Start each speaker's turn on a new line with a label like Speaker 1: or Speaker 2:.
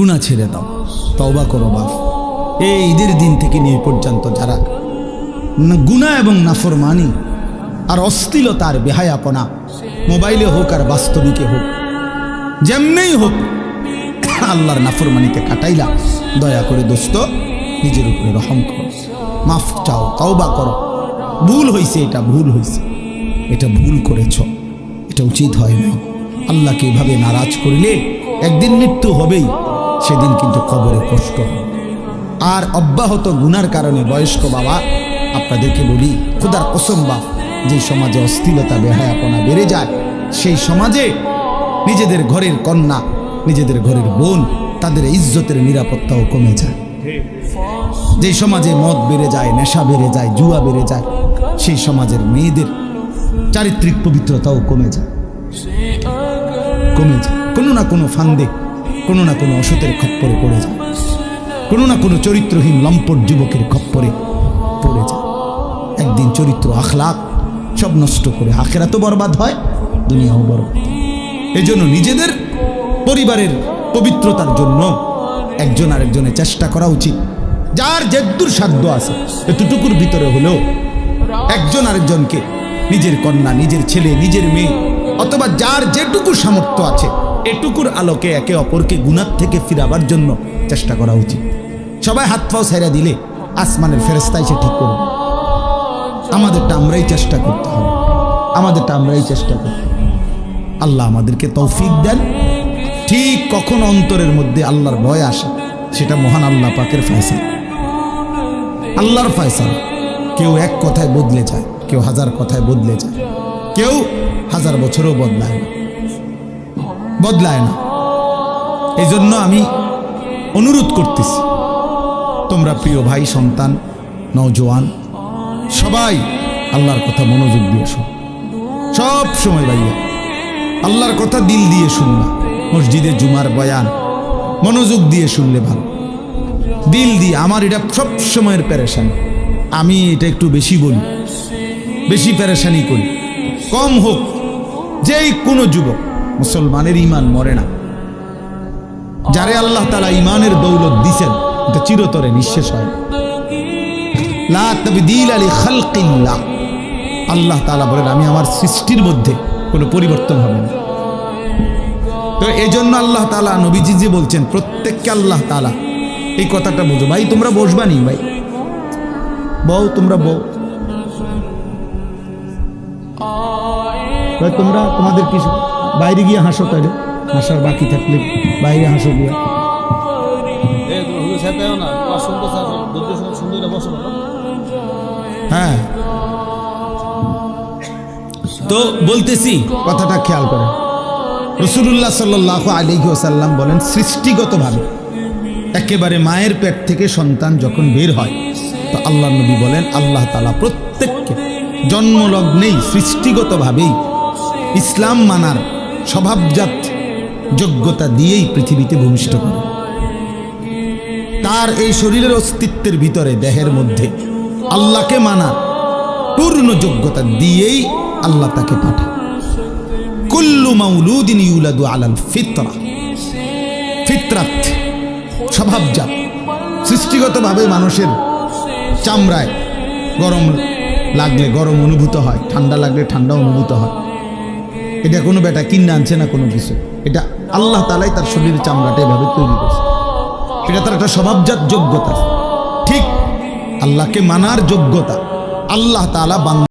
Speaker 1: গুনাহ ছেড়ে দাও, তওবা করো বাপ। এই ঈদের দিন থেকে নিয়ে পর্যন্ত যারা গুনাহ এবং নাফরমানি আর অশ্লীলতা আর বেহায়াপনা, মোবাইলে হোক আর বাস্তবিকে হোক, যেমনেই হোক আল্লাহর নাফরমানিতে কাটাইলা, দয়া করে দোস্ত নিজের উপরে রহম করো, মাফ চাও, তওবা করো। ভুল হয়েছে, এটা ভুল হয়েছে, এটা ভুল করেছ, এটা উচিত হয় না। আল্লাহকে এভাবে নারাজ করলে একদিন মৃত্যু হবেই, সেদিন কিন্তু কবরে কষ্ট হবে। আর অব্যাহত গুনার কারণে বয়স্ক বাবা আপনাদেরকে বলি, খোদার কসম বাপ, যে সমাজে অশ্লীলতা বেহায়াপনা বেড়ে যায়, সেই সমাজে নিজেদের ঘরের কন্যা, নিজেদের ঘরের বোন, তাদের ইজ্জতের নিরাপত্তাও কমে যায়। যে সমাজে মদ বেড়ে যায়, নেশা বেড়ে যায়, জুয়া বেড়ে যায়, সেই সমাজের মেয়েদের চারিত্রিক পবিত্রতাও কমে যায়। কোনো না কোনো ফান্দে, কোনো না কোনো অসতের খপ্পরে পড়ে যায়, কোনো না কোনো চরিত্রহীন লম্পট যুবকের খপ্পরে পড়ে যায়। একদিন চরিত্র আখলাক সব নষ্ট করে আখিরাতও বরবাদ হয়, দুনিয়াও বরবাদ। এই জন্য নিজেদের পরিবারের পবিত্রতার জন্য একজন আরেকজনের চেষ্টা করা উচিত। যার যেদূর সাধ্য আছে এতটুকুর ভিতরে হলেও একজন আরেকজনকে, নিজের কন্যা, নিজের ছেলে, নিজের মেয়ে, অথবা যার যেটুকু সামর্থ্য আছে এটুকুর আলোকে একে অপরকে গুনাহ থেকে ফিরাবার জন্য চেষ্টা করা উচিত। সবাই হাত পাও ছেড়ে দিলে আসমানের ফেরেশতা এসে ঠিক করবে। আমাদেরটা আমরাই চেষ্টা করতে হবে, আমাদেরটা আমরাই চেষ্টা করতে হবে। আল্লাহ আমাদেরকে তৌফিক দেন। ঠিক কখন অন্তরের মধ্যে আল্লাহর ভয় আসে, সেটা মহান আল্লাহ পাকের ফয়সালা, আল্লাহর ফয়সালা। কেউ এক কথায় বদলে যায়, কেউ হাজার কথায় বদলে যায়, কেউ 1000 বছরও বদলায় না। এই জন্য আমি অনুরোধ করতেছি, তোমরা প্রিয় ভাই, সন্তান, নওজোয়ান সবাই আল্লাহর কথা মনোযোগ দিয়ে শোনো। সব সময় ভাইয়া আল্লাহর কথা দিল দিয়ে শুননা। মসজিদে জুমার বয়ান মনোযোগ দিয়ে শুনলে ভালো, দিল দিয়ে। আমার এটা সব সময়ের পেরেশানি, আমি এটা একটু বেশি বলি, বেশি পেরেশানি করি। কম হোক, যেই কোনো যুবক, মুসলমানের ঈমান মরে না। যারে আল্লাহ তাআলা ঈমানের দৌলত দিয়েছেন, এটা চিরতরে নিঃশেষ হয়। লা তাবদীলা লিখালকিল্লাহ, আল্লাহ তাআলা বলেন আমি আমার সৃষ্টির মধ্যে কোনো পরিবর্তন হবে না। তো এই জন্য আল্লাহ তাআলা নবীজি যে বলছেন, প্রত্যেককে আল্লাহ তাআলা, এই কথাটা বুঝো ভাই। তোমরা বসবা নি ভাই, বউ, তোমরা বউ, তোমরা তোমাদের কিছু বাইরে গিয়ে হাসো, তাইলে হাসার বাকি থাকলে বাইরে হাসো গিয়ে। হ্যাঁ, তো বলতেছি, কথাটা খেয়াল করেন। রাসূলুল্লাহ সাল্লাল্লাহু আলাইহি ওয়াসাল্লাম বলেন, সৃষ্টিগতভাবে একেবারে মায়ের পেট থেকে সন্তান যখন বের হয়, তো আল্লাহ নবী বলেন আল্লাহ তাআলা প্রত্যেককে জন্মলগ্নেই সৃষ্টিগতভাবেই ইসলাম মানার স্বভাবজাত যোগ্যতা দিয়েই পৃথিবীতে ভূমিষ্ঠ করে। তার এই শরীরের অস্তিত্বের ভিতরে, দেহের মধ্যে আল্লাহকে মানার পূর্ণ যোগ্যতা দিয়েই আল্লাহ তাকে পাঠায়। কুল্লু মাউলুদিন ইউলাদু আলাল ফিতরা, ফিতরাত, স্বভাবজাত, সৃষ্টিগতভাবে মানুষের চামড়ায় গরম লাগলে গরম অনুভূত হয়, ঠান্ডা লাগলে ঠান্ডা অনুভূত হয়। এটা কোনো বেটা কিনে আনছে না কোনো কিছু, এটা আল্লাহ তাআলাই তার শরীরের চামড়াটা এভাবে তৈরি করছে। এটা তার একটা স্বভাবজাত যোগ্যতা। ঠিক আল্লাহকে মানার যোগ্যতা আল্লাহ তাআলা বান্দা